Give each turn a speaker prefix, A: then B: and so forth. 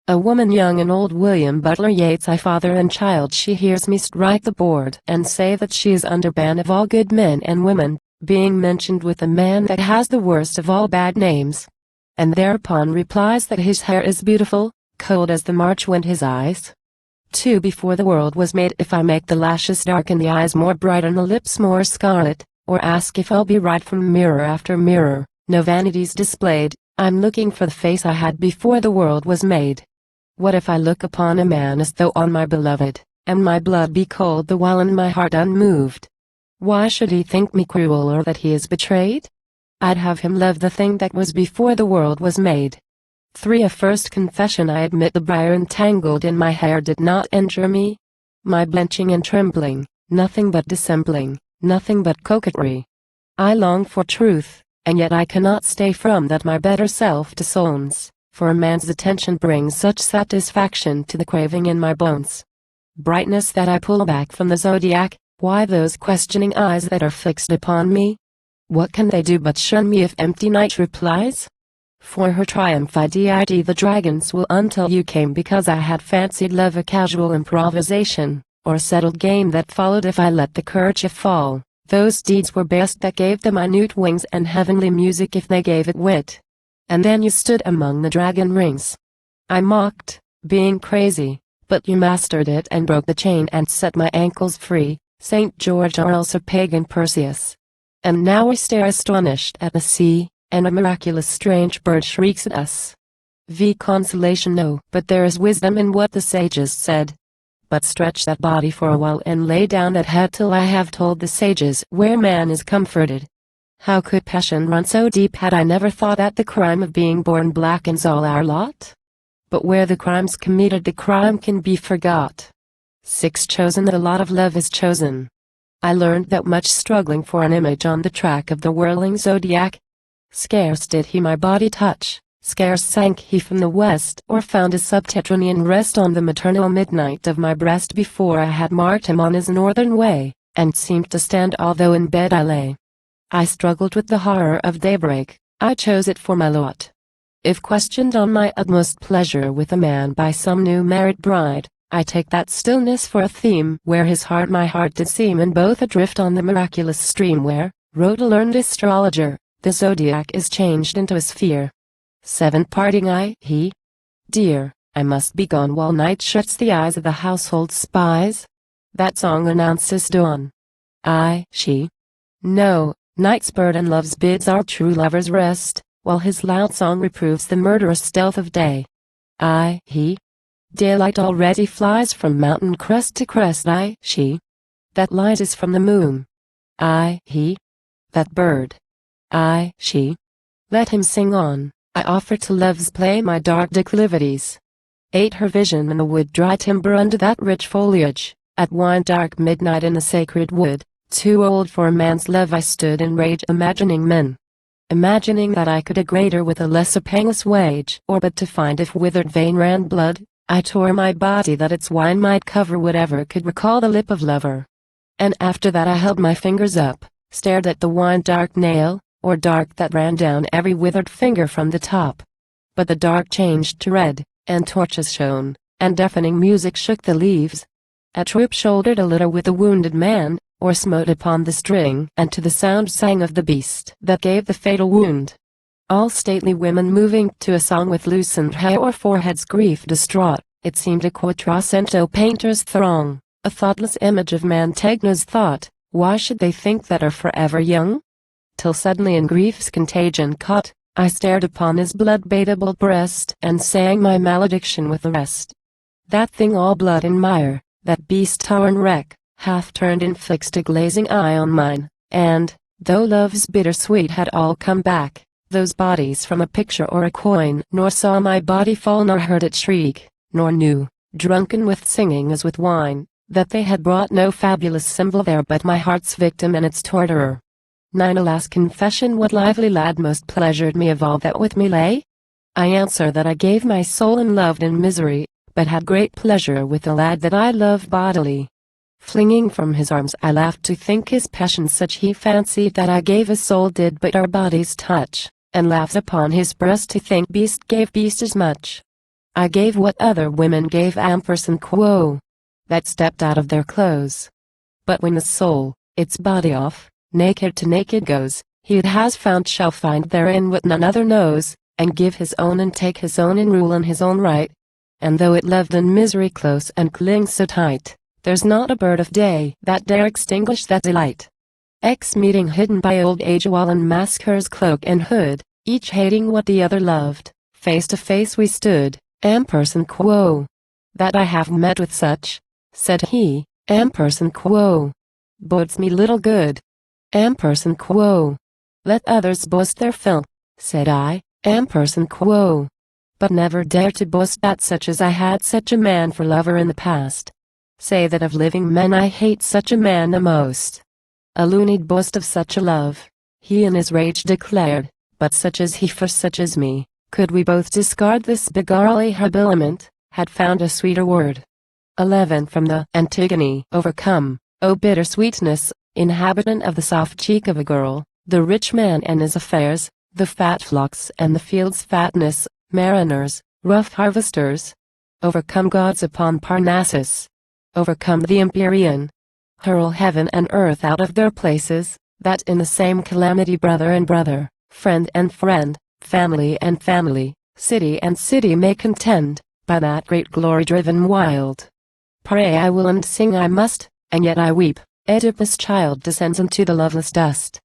A: A woman young and old, William Butler Yeats. I father and child, she hears me strike the board and say that she is under ban of all good men and women, being mentioned with a man that has the worst of all bad names. And thereupon replies that his hair is beautiful, cold as the March wind his eyes. 2. Before the world was made, if I make the lashes dark and the eyes more bright and the lips more scarlet, or ask if I'll be right from mirror after mirror, no vanities displayed, I'm looking for the face I had before the world was made. What if I look upon a man as though on my beloved, and my blood be cold the while and my heart unmoved? Why should he think me cruel, or that he is betrayed? I'd have him love the thing that was before the world was made. 3. A first confession. I admit the briar entangled in my hair did not injure me. My blenching and trembling, nothing but dissembling, nothing but coquetry. I long for truth, and yet I cannot stay from that my better self disowns. For a man's attention brings such satisfaction to the craving in my bones. Brightness that I pull back from the zodiac, why those questioning eyes that are fixed upon me? What can they do but shun me if empty night replies? For her triumph I did the dragons will until you came, because I had fancied love a casual improvisation, or a settled game that followed if I let the kerchief fall. Those deeds were best that gave the minute wings and heavenly music if they gave it wit. And then you stood among the dragon rings. I mocked, being crazy, but you mastered it and broke the chain and set my ankles free, St. George or else a pagan Perseus. And now we stare astonished at the sea, and a miraculous strange bird shrieks at us. Consolation no, but there is wisdom in what the sages said. But stretch that body for a while and lay down that head till I have told the sages where man is comforted. How could passion run so deep had I never thought that the crime of being born blackens all our lot? But where the crime's committed the crime can be forgot. 6. Chosen. The lot of love is chosen. I learned that much struggling for an image on the track of the whirling zodiac. Scarce did he my body touch, scarce sank he from the west, or found his subterranean rest on the maternal midnight of my breast before I had marked him on his northern way, and seemed to stand although in bed I lay. I struggled with the horror of daybreak, I chose it for my lot. If questioned on my utmost pleasure with a man by some new married bride, I take that stillness for a theme where his heart my heart did seem, and both adrift on the miraculous stream where, wrote a learned astrologer, the zodiac is changed into a sphere. 7. Parting. He. Dear, I must be gone while night shuts the eyes of the household spies. That song announces dawn. She. No. Night's burden loves bids our true lovers rest, while his loud song reproves the murderous stealth of day. He. Daylight already flies from mountain crest to crest. She. That light is from the moon. He. That bird. She. Let him sing on, I offer to love's play my dark declivities. 8. Her vision in the wood dry timber under that rich foliage, at wine dark midnight in the sacred wood. Too old for a man's love I stood in rage, imagining men. Imagining that I could a greater with a lesser painless wage, or but to find if withered vein ran blood, I tore my body that its wine might cover whatever could recall the lip of lover. And after that I held my fingers up, stared at the wine dark nail, or dark that ran down every withered finger from the top. But the dark changed to red, and torches shone, and deafening music shook the leaves. A troop shouldered a litter with a wounded man, or smote upon the string, and to the sound sang of the beast that gave the fatal wound. All stately women moving to a song with loosened hair or foreheads grief distraught, it seemed a quattrocento painter's throng, a thoughtless image of Mantegna's thought. Why should they think that are forever young? Till suddenly in grief's contagion caught, I stared upon his blood-baitable breast, and sang my malediction with the rest. That thing all blood and mire, that beast torn wreck, half turned and fixed a glazing eye on mine, and, though love's bitter sweet had all come back, those bodies from a picture or a coin, nor saw my body fall nor heard it shriek, nor knew, drunken with singing as with wine, that they had brought no fabulous symbol there but my heart's victim and its torturer. 9. Alas, confession, what lively lad most pleasured me of all that with me lay? I answer that I gave my soul and loved in misery, but had great pleasure with the lad that I loved bodily. Flinging from his arms I laughed to think his passion such he fancied that I gave his soul did but our bodies touch, and laughs upon his breast to think beast gave beast as much. I gave what other women gave ampersand quo. That stepped out of their clothes. But when the soul, its body off, naked to naked goes, he it has found shall find therein what none other knows, and give his own and take his own and rule in his own right. And though it lived in misery close and clings so tight, there's not a bird of day that dare extinguish that delight. Meeting hidden by old age while in masquer's cloak and hood, each hating what the other loved, face to face we stood, ampersand quo. That I have met with such, said he, ampersand quo, bodes me little good, ampersand quo. Let others boast their fill, said I, ampersand quo, but never dare to boast that such as I had such a man for lover in the past. Say that of living men I hate such a man the most. A loony'd boast of such a love, he in his rage declared, but such as he for such as me, could we both discard this beggarly habiliment, had found a sweeter word. 11 From the Antigone. Overcome, O bitter sweetness, inhabitant of the soft cheek of a girl, the rich man and his affairs, the fat flocks and the field's fatness, mariners, rough harvesters. Overcome gods upon Parnassus. Overcome the Empyrean. Hurl heaven and earth out of their places, that in the same calamity brother and brother, friend and friend, family and family, city and city may contend, by that great glory driven wild. Pray I will and sing I must, and yet I weep, Oedipus' child descends into the loveless dust.